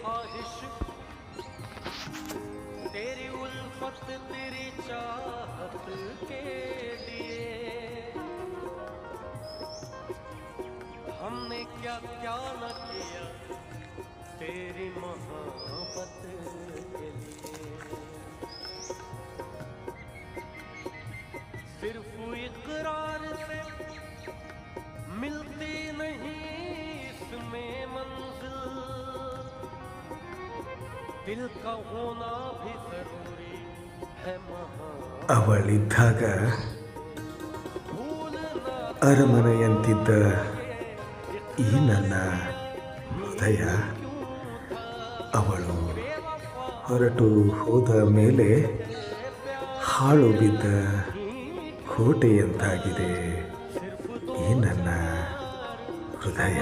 ख्वाहिश तेरी उल्फत तेरी चाहत के लिए हमने क्या क्या न किया तेरी मोहब्बत के लिए सिर्फ इकरार से मिलती नहीं इसमें मंजिल दिल का होना भी जरूरी है ಅವಳಿದ್ದಾಗ ಅರಮನೆಯಂತಿದ್ದ ಈ ನನ್ನ ಹೃದಯ ಅವಳು ಹೊರಟು ಹೋದ ಮೇಲೆ ಹಾಳು ಬಿದ್ದ ಕೋಟೆಯಂತಾಗಿದೆ ಈ ನನ್ನ ಹೃದಯ.